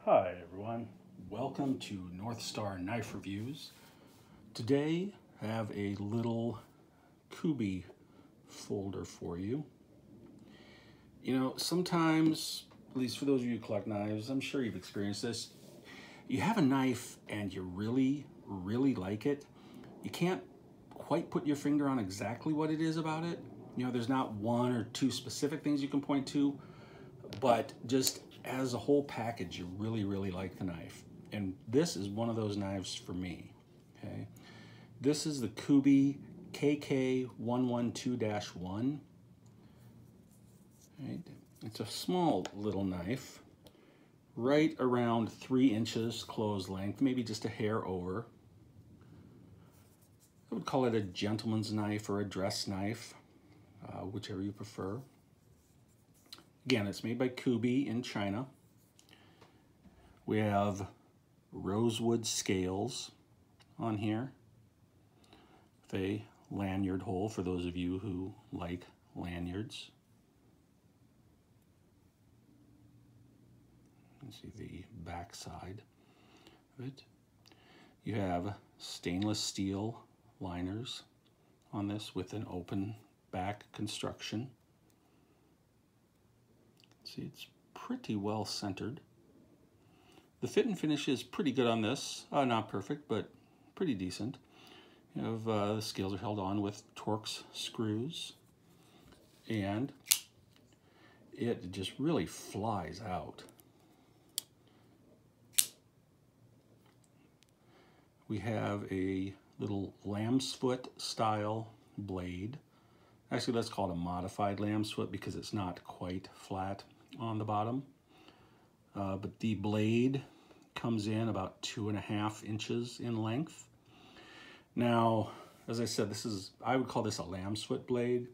Hi everyone, welcome to North Star Knife Reviews. Today I have a little Kubey folder for you. You know, sometimes, at least for those of you who collect knives, I'm sure you've experienced this. You have a knife and you really like it. You can't quite put your finger on exactly what it is about it. You know, there's not one or two specific things you can point to, but just as a whole package, you really like the knife. And this is one of those knives for me, okay? This is the Kubey KK112-1. Right? It's a small little knife, right around 3 inches closed length, maybe just a hair over. I would call it a gentleman's knife or a dress knife, whichever you prefer. Again, it's made by Kubey in China. We have rosewood scales on here with a lanyard hole for those of you who like lanyards. You can see the back side of it. You have stainless steel liners on this with an open back construction. See, it's pretty well centered. The fit and finish is pretty good on this. Not perfect, but pretty decent. You have the scales are held on with Torx screws, and it just really flies out. We have a little lamb's foot style blade. Actually, let's call it a modified lamb's foot because it's not quite flat on the bottom. But the blade comes in about 2.5 inches in length. Now, as I said, I would call this a lamb's foot blade,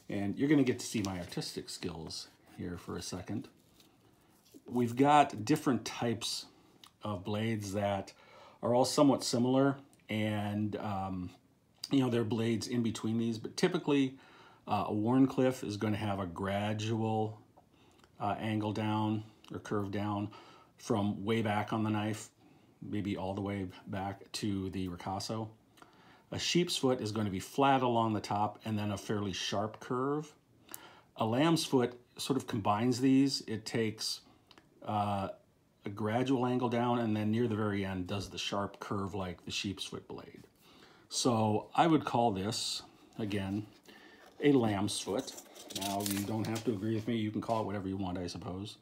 and you're gonna get to see my artistic skills here for a second. We've got different types of blades that are all somewhat similar, and you know, there are blades in between these, but typically a Wharncliffe is going to have a gradual angle down or curve down from way back on the knife, maybe all the way back to the ricasso. A sheep's foot is going to be flat along the top and then a fairly sharp curve. A lamb's foot sort of combines these. It takes a gradual angle down and then near the very end does the sharp curve like the sheep's foot blade. So I would call this, again, a lamb's foot. Now, you don't have to agree with me. You can call it whatever you want, I suppose.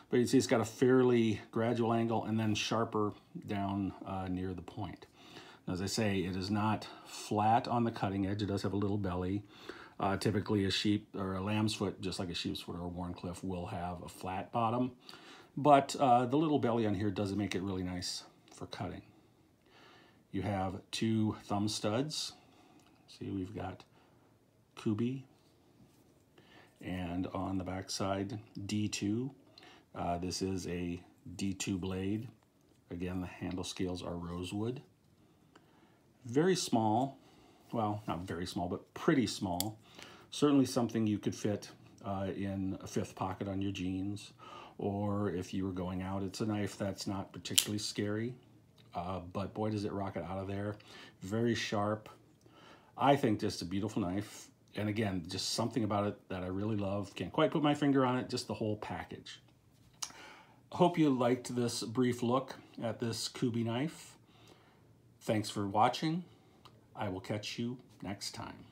But you see it's got a fairly gradual angle and then sharper down near the point. As I say, it is not flat on the cutting edge. It does have a little belly. Typically, a sheep or a lamb's foot, just like a sheep's foot or a Wharncliffe, will have a flat bottom. But the little belly on here does make it really nice for cutting. You have 2 thumb studs. See, we've got Kubey, and on the back side, D2. This is a D2 blade. Again, the handle scales are rosewood. Very small, well, not very small, but pretty small. Certainly something you could fit in a 5th pocket on your jeans, or if you were going out. It's a knife that's not particularly scary, but boy, does it rock it out of there. Very sharp. I think just a beautiful knife. And again, just something about it that I really love. Can't quite put my finger on it, just the whole package. I hope you liked this brief look at this Kubey knife. Thanks for watching. I will catch you next time.